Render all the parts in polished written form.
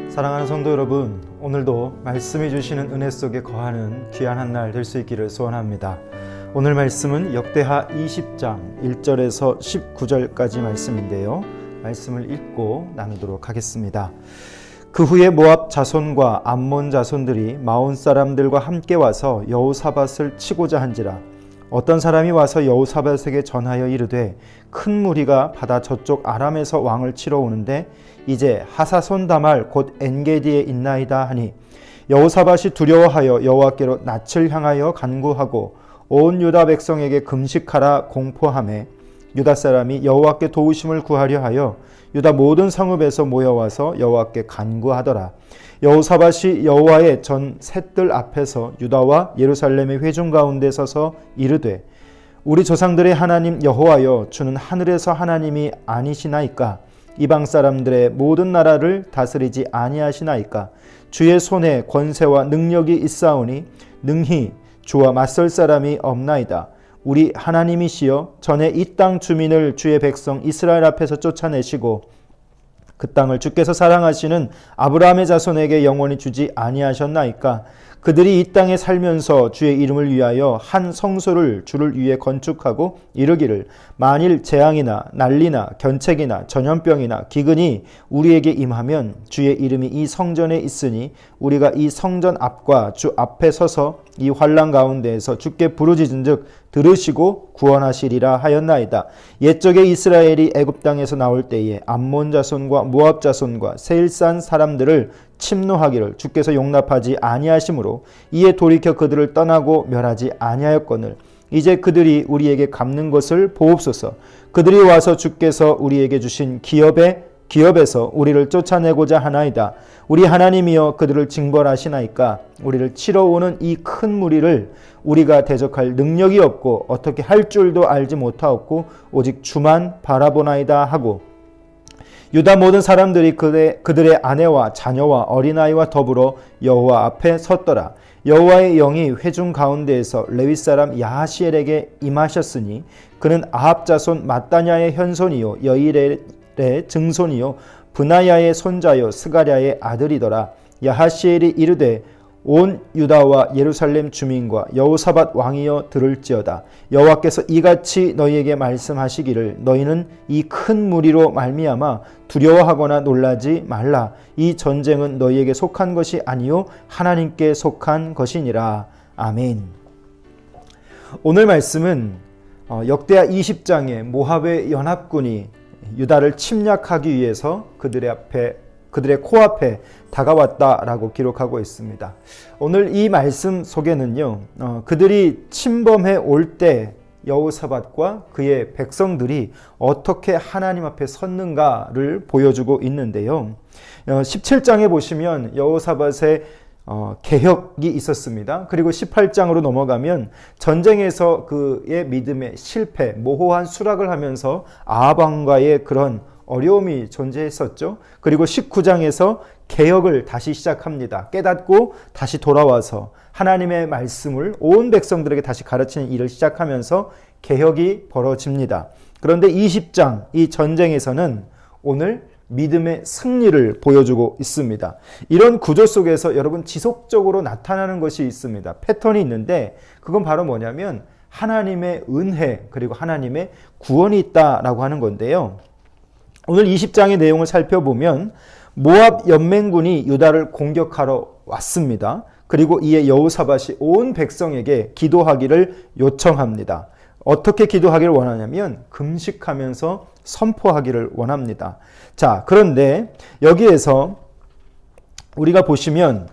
사랑하는 성도 여러분, 오늘도 말씀이 주시는 은혜 속에 거하는 귀한 한 날 될 수 있기를 소원합니다. 오늘 말씀은 역대하 20장 1절에서 19절까지 말씀인데요. 말씀을 읽고 나누도록 하겠습니다. 그 후에 모압 자손과 암몬 자손들이 마온 사람들과 함께 와서 여호사밧을 치고자 한지라. 어떤 사람이 와서 여호사밧에게 전하여 이르되 큰 무리가 바다 저쪽 아람에서 왕을 치러 오는데 이제 하사손 다말 곧 엔게디에 있나이다 하니 여호사밧이 두려워하여 여호와께로 낯을 향하여 간구하고 온 유다 백성에게 금식하라 공포하매 유다 사람이 여호와께 도우심을 구하려 하여 유다 모든 성읍에서 모여와서 여호와께 간구하더라. 여호사밧이 여호와의 전 셋들 앞에서 유다와 예루살렘의 회중 가운데 서서 이르되 우리 조상들의 하나님 여호와여, 주는 하늘에서 하나님이 아니시나이까? 이방 사람들의 모든 나라를 다스리지 아니하시나이까? 주의 손에 권세와 능력이 있사오니 능히 주와 맞설 사람이 없나이다. 우리 하나님이시여, 전에 이 땅 주민을 주의 백성 이스라엘 앞에서 쫓아내시고 그 땅을 주께서 사랑하시는 아브라함의 자손에게 영원히 주지 아니하셨나이까? 그들이 이 땅에 살면서 주의 이름을 위하여 한 성소를 주를 위해 건축하고 이르기를 만일 재앙이나 난리나 견책이나 전염병이나 기근이 우리에게 임하면 주의 이름이 이 성전에 있으니 우리가 이 성전 앞과 주 앞에 서서 이 환난 가운데에서 주께 부르짖은즉 들으시고 구원하시리라 하였나이다. 옛적에 이스라엘이 애굽 땅에서 나올 때에 암몬 자손과 모압 자손과 세일산 사람들을 침노하기를 주께서 용납하지 아니하심으로 이에 돌이켜 그들을 떠나고 멸하지 아니하였거늘 이제 그들이 우리에게 갚는 것을 보옵소서. 그들이 와서 주께서 우리에게 주신 기업에서 우리를 쫓아내고자 하나이다. 우리 하나님이여, 그들을 징벌하시나이까? 우리를 치러 오는 이 큰 무리를 우리가 대적할 능력이 없고 어떻게 할 줄도 알지 못하옵고 오직 주만 바라보나이다 하고 유다 모든 사람들이 그들의 아내와 자녀와 어린아이와 더불어 여호와 앞에 섰더라. 여호와의 영이 회중 가운데에서 레위 사람 야하시엘에게 임하셨으니 그는 아합 자손 마따냐의 현손이요 여일의 증손이요 브나야의 손자요 스가랴의 아들이더라. 야하시엘이 이르되 온 유다와 예루살렘 주민과 여호사밧 왕이여 들을지어다. 여호와께서 이같이 너희에게 말씀하시기를 너희는 이 큰 무리로 말미암아 두려워하거나 놀라지 말라. 이 전쟁은 너희에게 속한 것이 아니요 하나님께 속한 것이니라. 아멘. 오늘 말씀은 역대하 20장에 모압의 연합군이 유다를 침략하기 위해서 그들의 코앞에 다가왔다라고 기록하고 있습니다. 오늘 이 말씀 속에는요, 그들이 침범해 올 때 여호사밧과 그의 백성들이 어떻게 하나님 앞에 섰는가를 보여주고 있는데요. 17장에 보시면 여호사밧의 개혁이 있었습니다. 그리고 18장으로 넘어가면 전쟁에서 그의 믿음의 실패, 모호한 수락을 하면서 아합 왕과의 그런 어려움이 존재했었죠. 그리고 19장에서 개혁을 다시 시작합니다. 깨닫고 다시 돌아와서 하나님의 말씀을 온 백성들에게 다시 가르치는 일을 시작하면서 개혁이 벌어집니다. 그런데 20장 이 전쟁에서는 오늘 믿음의 승리를 보여주고 있습니다. 이런 구조 속에서 여러분 지속적으로 나타나는 것이 있습니다. 패턴이 있는데 그건 바로 뭐냐면 하나님의 은혜 그리고 하나님의 구원이 있다라고 하는 건데요. 오늘 20장의 내용을 살펴보면 모압 연맹군이 유다를 공격하러 왔습니다. 그리고 이에 여호사밧이 온 백성에게 기도하기를 요청합니다. 어떻게 기도하기를 원하냐면 금식하면서 선포하기를 원합니다. 자, 그런데 여기에서 우리가 보시면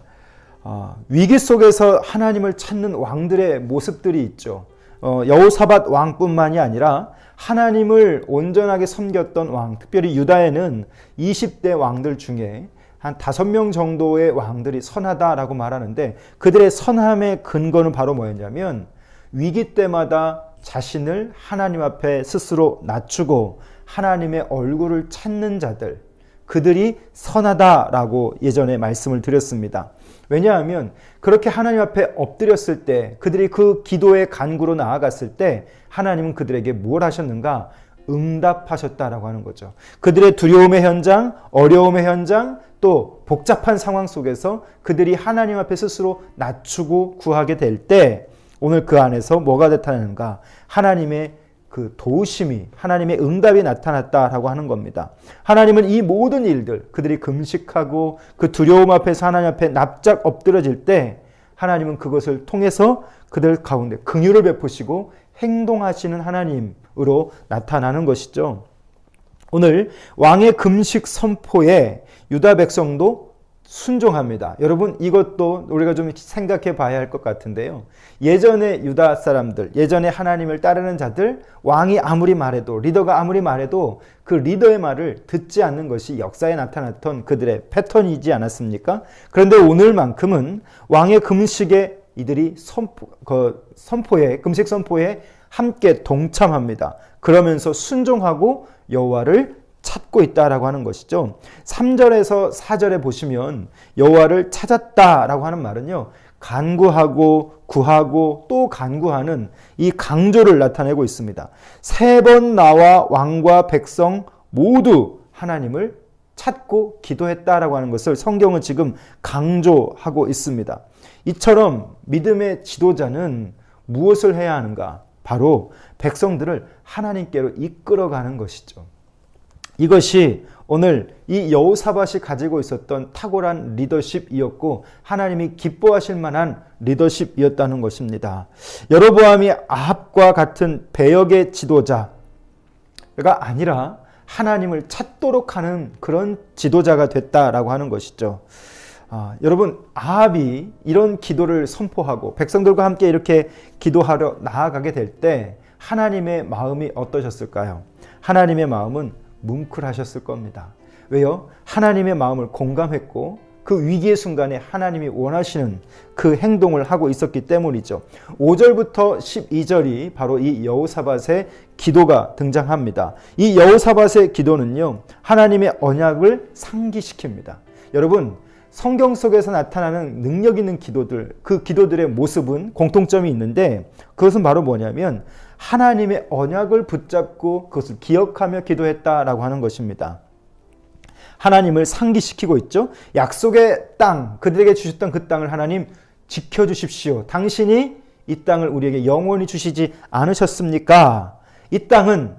위기 속에서 하나님을 찾는 왕들의 모습들이 있죠. 여호사밧 왕뿐만이 아니라 하나님을 온전하게 섬겼던 왕, 특별히 유다에는 20대 왕들 중에 한 5명 정도의 왕들이 선하다라고 말하는데 그들의 선함의 근거는 바로 뭐였냐면 위기 때마다 자신을 하나님 앞에 스스로 낮추고 하나님의 얼굴을 찾는 자들, 그들이 선하다라고 예전에 말씀을 드렸습니다. 왜냐하면 그렇게 하나님 앞에 엎드렸을 때 그들이 그 기도의 간구로 나아갔을 때 하나님은 그들에게 뭘 하셨는가? 응답하셨다라고 하는 거죠. 그들의 두려움의 현장, 어려움의 현장, 또 복잡한 상황 속에서 그들이 하나님 앞에 스스로 낮추고 구하게 될 때 오늘 그 안에서 뭐가 나타나는가? 하나님의 그 도우심이, 하나님의 응답이 나타났다라고 하는 겁니다. 하나님은 이 모든 일들, 그들이 금식하고 그 두려움 앞에서 하나님 앞에 납작 엎드러질 때 하나님은 그것을 통해서 그들 가운데 긍휼을 베푸시고 행동하시는 하나님으로 나타나는 것이죠. 오늘 왕의 금식 선포에 유다 백성도 순종합니다. 여러분, 이것도 우리가 좀 생각해 봐야 할 것 같은데요. 예전에 유다 사람들, 예전에 하나님을 따르는 자들, 왕이 아무리 말해도, 리더가 아무리 말해도 그 리더의 말을 듣지 않는 것이 역사에 나타났던 그들의 패턴이지 않았습니까? 그런데 오늘만큼은 왕의 금식에 이들이 선포에, 금식 선포에 함께 동참합니다. 그러면서 순종하고 여호와를 찾고 있다라고 하는 것이죠. 3절에서 4절에 보시면 여호와를 찾았다라고 하는 말은요, 간구하고 구하고 또 간구하는 이 강조를 나타내고 있습니다. 3번 나와 왕과 백성 모두 하나님을 찾고 기도했다라고 하는 것을 성경은 지금 강조하고 있습니다. 이처럼 믿음의 지도자는 무엇을 해야 하는가? 바로 백성들을 하나님께로 이끌어가는 것이죠. 이것이 오늘 이 여호사밧이 가지고 있었던 탁월한 리더십이었고 하나님이 기뻐하실 만한 리더십이었다는 것입니다. 여로보암이 아합과 같은 배역의 지도자가 아니라 하나님을 찾도록 하는 그런 지도자가 됐다라고 하는 것이죠. 여러분, 아합이 이런 기도를 선포하고 백성들과 함께 이렇게 기도하러 나아가게 될 때 하나님의 마음이 어떠셨을까요? 하나님의 마음은 뭉클하셨을 겁니다. 왜요? 하나님의 마음을 공감했고 그 위기의 순간에 하나님이 원하시는 그 행동을 하고 있었기 때문이죠. 5절부터 12절이 바로 이 여호사밧의 기도가 등장합니다. 이 여호사밧의 기도는요, 하나님의 언약을 상기시킵니다. 여러분, 성경 속에서 나타나는 능력 있는 기도들, 그 기도들의 모습은 공통점이 있는데 그것은 바로 뭐냐면 하나님의 언약을 붙잡고 그것을 기억하며 기도했다라고 하는 것입니다. 하나님을 상기시키고 있죠. 약속의 땅, 그들에게 주셨던 그 땅을 하나님 지켜주십시오. 당신이 이 땅을 우리에게 영원히 주시지 않으셨습니까? 이 땅은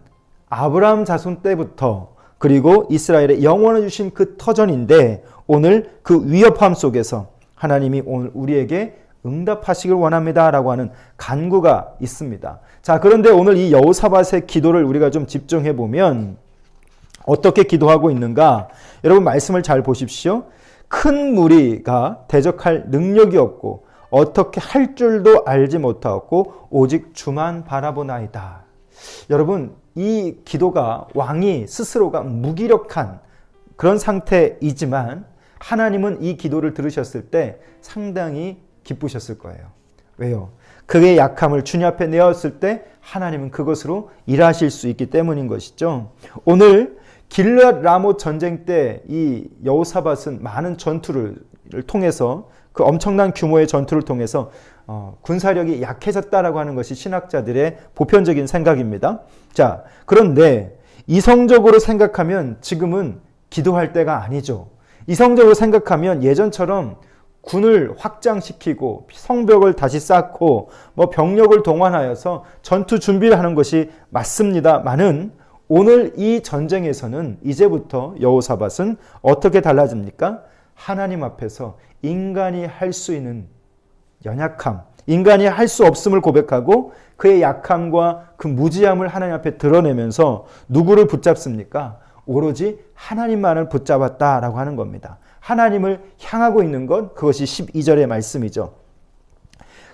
아브라함 자손 때부터 그리고 이스라엘에 영원히 주신 그 터전인데 오늘 그 위협함 속에서 하나님이 오늘 우리에게 응답하시길 원합니다 라고 하는 간구가 있습니다. 자, 그런데 오늘 이 여호사밧의 기도를 우리가 좀 집중해 보면 어떻게 기도하고 있는가? 여러분, 말씀을 잘 보십시오. 큰 무리가 대적할 능력이 없고 어떻게 할 줄도 알지 못하고 오직 주만 바라보나이다. 여러분, 이 기도가 왕이 스스로가 무기력한 그런 상태이지만 하나님은 이 기도를 들으셨을 때 상당히 기쁘셨을 거예요. 왜요? 그의 약함을 주님 앞에 내었을 때 하나님은 그것으로 일하실 수 있기 때문인 것이죠. 오늘 길르앗 라못 전쟁 때 이 여호사밧은 많은 전투를 통해서 그 엄청난 규모의 전투를 통해서 군사력이 약해졌다라고 하는 것이 신학자들의 보편적인 생각입니다. 자, 그런데 이성적으로 생각하면 지금은 기도할 때가 아니죠. 이성적으로 생각하면 예전처럼 군을 확장시키고 성벽을 다시 쌓고 병력을 동원하여서 전투 준비를 하는 것이 맞습니다만은 오늘 이 전쟁에서는 이제부터 여호사밧은 어떻게 달라집니까? 하나님 앞에서 인간이 할 수 있는 연약함, 인간이 할 수 없음을 고백하고 그의 약함과 그 무지함을 하나님 앞에 드러내면서 누구를 붙잡습니까? 오로지 하나님만을 붙잡았다라고 하는 겁니다. 하나님을 향하고 있는 것, 그것이 12절의 말씀이죠.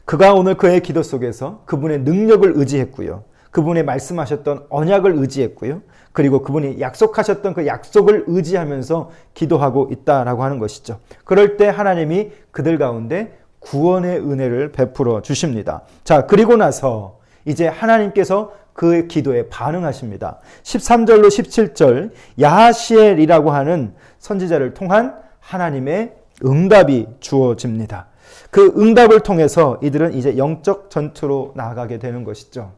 그가 오늘 그의 기도 속에서 그분의 능력을 의지했고요. 그분의 말씀하셨던 언약을 의지했고요. 그리고 그분이 약속하셨던 그 약속을 의지하면서 기도하고 있다라고 하는 것이죠. 그럴 때 하나님이 그들 가운데 구원의 은혜를 베풀어 주십니다. 자, 그리고 나서 이제 하나님께서 그 기도에 반응하십니다. 13절로 17절 야하시엘이라고 하는 선지자를 통한 하나님의 응답이 주어집니다. 그 응답을 통해서 이들은 이제 영적 전투로 나아가게 되는 것이죠.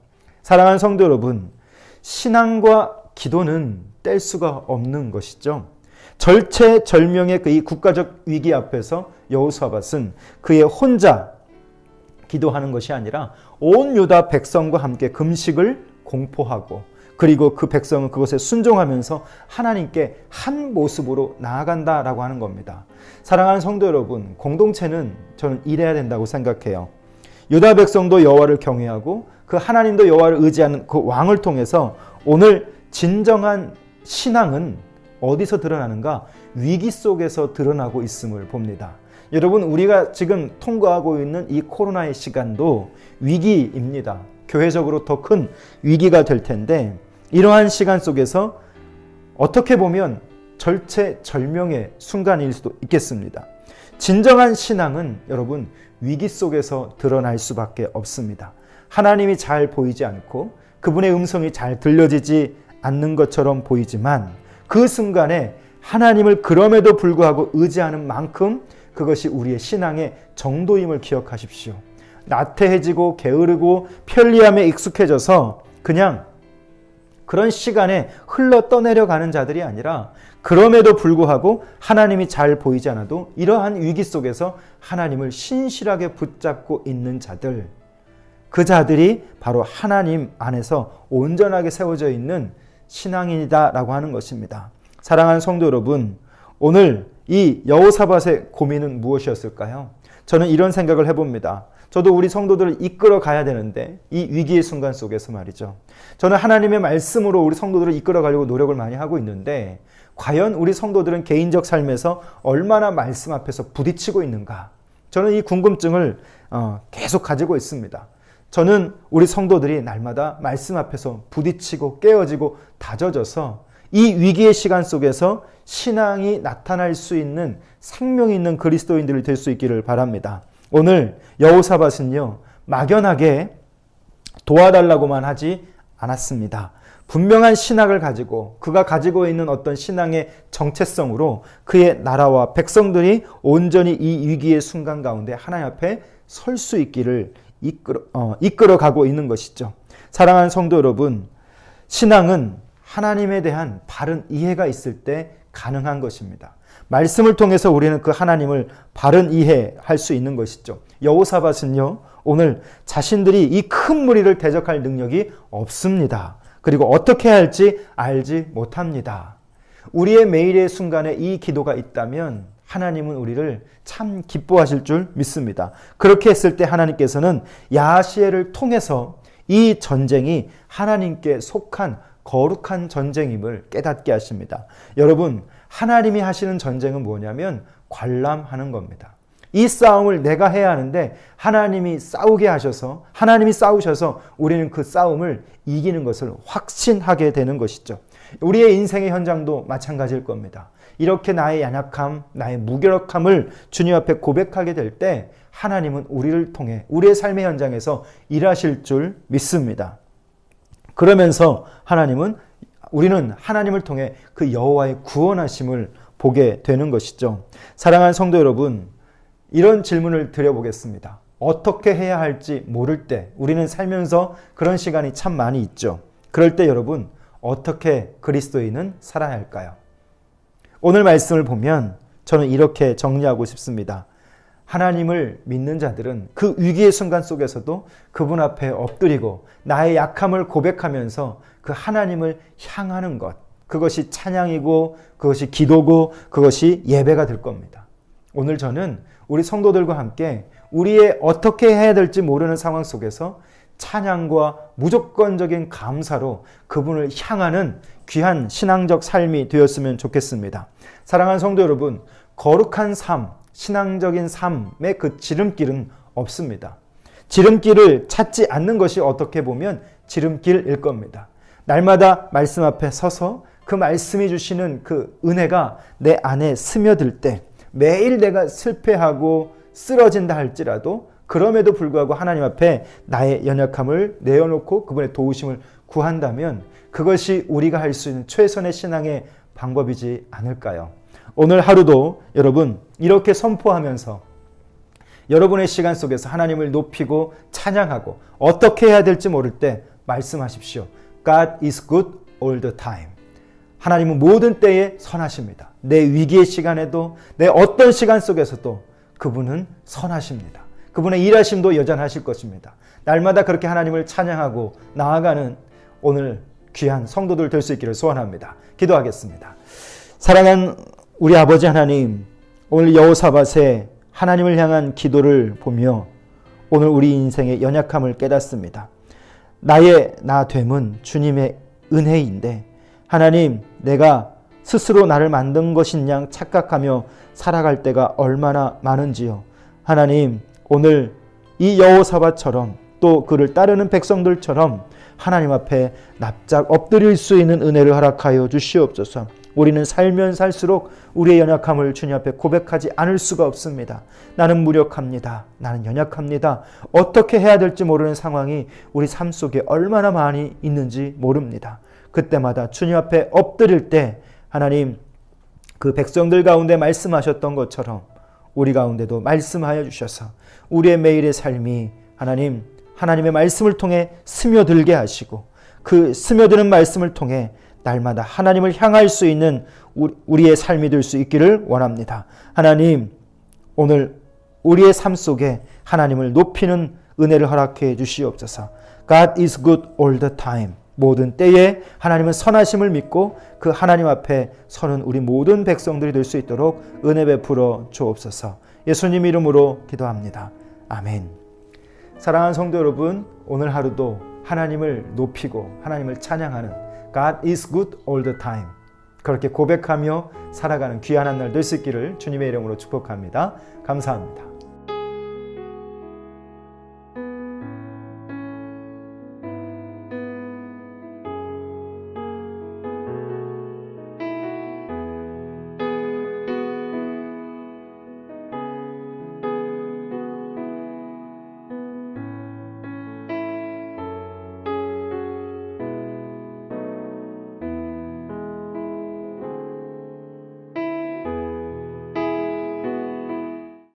사랑하는 성도 여러분, 신앙과 기도는 뗄 수가 없는 것이죠. 절체절명의 그 이 국가적 위기 앞에서 여호사밧은 그의 혼자 기도하는 것이 아니라 온 유다 백성과 함께 금식을 공포하고, 그리고 그 백성은 그것에 순종하면서 하나님께 한 모습으로 나아간다라고 하는 겁니다. 사랑하는 성도 여러분, 공동체는 저는 이래야 된다고 생각해요. 유다 백성도 여호와를 경외하고 그 하나님도 여호와를 의지하는 그 왕을 통해서 오늘 진정한 신앙은 어디서 드러나는가? 위기 속에서 드러나고 있음을 봅니다. 여러분, 우리가 지금 통과하고 있는 이 코로나의 시간도 위기입니다. 교회적으로 더 큰 위기가 될 텐데, 이러한 시간 속에서 어떻게 보면 절체절명의 순간일 수도 있겠습니다. 진정한 신앙은 여러분 위기 속에서 드러날 수밖에 없습니다. 하나님이 잘 보이지 않고 그분의 음성이 잘 들려지지 않는 것처럼 보이지만 그 순간에 하나님을 그럼에도 불구하고 의지하는 만큼 그것이 우리의 신앙의 정도임을 기억하십시오. 나태해지고 게으르고 편리함에 익숙해져서 그냥 그런 시간에 흘러 떠내려가는 자들이 아니라 그럼에도 불구하고 하나님이 잘 보이지 않아도 이러한 위기 속에서 하나님을 신실하게 붙잡고 있는 자들, 그 자들이 바로 하나님 안에서 온전하게 세워져 있는 신앙인이다라고 하는 것입니다. 사랑하는 성도 여러분, 오늘 이 여호사밧의 고민은 무엇이었을까요? 저는 이런 생각을 해봅니다. 저도 우리 성도들을 이끌어 가야 되는데 이 위기의 순간 속에서 말이죠. 저는 하나님의 말씀으로 우리 성도들을 이끌어 가려고 노력을 많이 하고 있는데 과연 우리 성도들은 개인적 삶에서 얼마나 말씀 앞에서 부딪히고 있는가? 저는 이 궁금증을 계속 가지고 있습니다. 저는 우리 성도들이 날마다 말씀 앞에서 부딪히고 깨어지고 다져져서 이 위기의 시간 속에서 신앙이 나타날 수 있는 생명이 있는 그리스도인들이 될 수 있기를 바랍니다. 오늘 여호사밧은요, 막연하게 도와달라고만 하지 않았습니다. 분명한 신학을 가지고 그가 가지고 있는 어떤 신앙의 정체성으로 그의 나라와 백성들이 온전히 이 위기의 순간 가운데 하나님 앞에 설 수 있기를 이끌어가고 있는 것이죠. 사랑하는 성도 여러분, 신앙은 하나님에 대한 바른 이해가 있을 때 가능한 것입니다. 말씀을 통해서 우리는 그 하나님을 바른 이해할 수 있는 것이죠. 여호사밧은요, 오늘 자신들이 이 큰 무리를 대적할 능력이 없습니다. 그리고 어떻게 해야 할지 알지 못합니다. 우리의 매일의 순간에 이 기도가 있다면 하나님은 우리를 참 기뻐하실 줄 믿습니다. 그렇게 했을 때 하나님께서는 야하시엘을 통해서 이 전쟁이 하나님께 속한 거룩한 전쟁임을 깨닫게 하십니다. 여러분, 하나님이 하시는 전쟁은 뭐냐면 관람하는 겁니다. 이 싸움을 내가 해야 하는데 하나님이 싸우게 하셔서, 하나님이 싸우셔서 우리는 그 싸움을 이기는 것을 확신하게 되는 것이죠. 우리의 인생의 현장도 마찬가지일 겁니다. 이렇게 나의 연약함, 나의 무기력함을 주님 앞에 고백하게 될 때 하나님은 우리를 통해 우리의 삶의 현장에서 일하실 줄 믿습니다. 그러면서 우리는 하나님을 통해 그 여호와의 구원하심을 보게 되는 것이죠. 사랑하는 성도 여러분, 이런 질문을 드려보겠습니다. 어떻게 해야 할지 모를 때 우리는 살면서 그런 시간이 참 많이 있죠. 그럴 때 여러분, 어떻게 그리스도인은 살아야 할까요? 오늘 말씀을 보면 저는 이렇게 정리하고 싶습니다. 하나님을 믿는 자들은 그 위기의 순간 속에서도 그분 앞에 엎드리고 나의 약함을 고백하면서 그 하나님을 향하는 것, 그것이 찬양이고 그것이 기도고 그것이 예배가 될 겁니다. 오늘 저는 우리 성도들과 함께 우리의 어떻게 해야 될지 모르는 상황 속에서 찬양과 무조건적인 감사로 그분을 향하는 귀한 신앙적 삶이 되었으면 좋겠습니다. 사랑하는 성도 여러분, 거룩한 삶, 신앙적인 삶의 그 지름길은 없습니다. 지름길을 찾지 않는 것이 어떻게 보면 지름길일 겁니다. 날마다 말씀 앞에 서서 그 말씀이 주시는 그 은혜가 내 안에 스며들 때 매일 내가 실패하고 쓰러진다 할지라도 그럼에도 불구하고 하나님 앞에 나의 연약함을 내어놓고 그분의 도우심을 구한다면 그것이 우리가 할 수 있는 최선의 신앙의 방법이지 않을까요? 오늘 하루도 여러분 이렇게 선포하면서 여러분의 시간 속에서 하나님을 높이고 찬양하고 어떻게 해야 될지 모를 때 말씀하십시오. God is good all the time. 하나님은 모든 때에 선하십니다. 내 위기의 시간에도 내 어떤 시간 속에서도 그분은 선하십니다. 그분의 일하심도 여전하실 것입니다. 날마다 그렇게 하나님을 찬양하고 나아가는 오늘 귀한 성도들 될 수 있기를 소원합니다. 기도하겠습니다. 사랑하는 우리 아버지 하나님, 오늘 여호사밧의 하나님을 향한 기도를 보며 오늘 우리 인생의 연약함을 깨닫습니다. 나의 나됨은 주님의 은혜인데 하나님, 내가 스스로 나를 만든 것인 양 착각하며 살아갈 때가 얼마나 많은지요. 하나님, 오늘 이 여호사밧처럼 또 그를 따르는 백성들처럼 하나님 앞에 납작 엎드릴 수 있는 은혜를 허락하여 주시옵소서. 우리는 살면 살수록 우리의 연약함을 주님 앞에 고백하지 않을 수가 없습니다. 나는 무력합니다. 나는 연약합니다. 어떻게 해야 될지 모르는 상황이 우리 삶 속에 얼마나 많이 있는지 모릅니다. 그때마다 주님 앞에 엎드릴 때 하나님, 그 백성들 가운데 말씀하셨던 것처럼 우리 가운데도 말씀하여 주셔서 우리의 매일의 삶이 하나님, 하나님의 말씀을 통해 스며들게 하시고 그 스며드는 말씀을 통해 날마다 하나님을 향할 수 있는 우리의 삶이 될 수 있기를 원합니다. 하나님, 오늘 우리의 삶 속에 하나님을 높이는 은혜를 허락해 주시옵소서. God is good all the time. 모든 때에 하나님은 선하심을 믿고 그 하나님 앞에 서는 우리 모든 백성들이 될 수 있도록 은혜 베풀어 주옵소서. 예수님 이름으로 기도합니다. 아멘. 사랑하는 성도 여러분, 오늘 하루도 하나님을 높이고 하나님을 찬양하는 God is good all the time, 그렇게 고백하며 살아가는 귀한 한 날 될 수 있기를 주님의 이름으로 축복합니다. 감사합니다.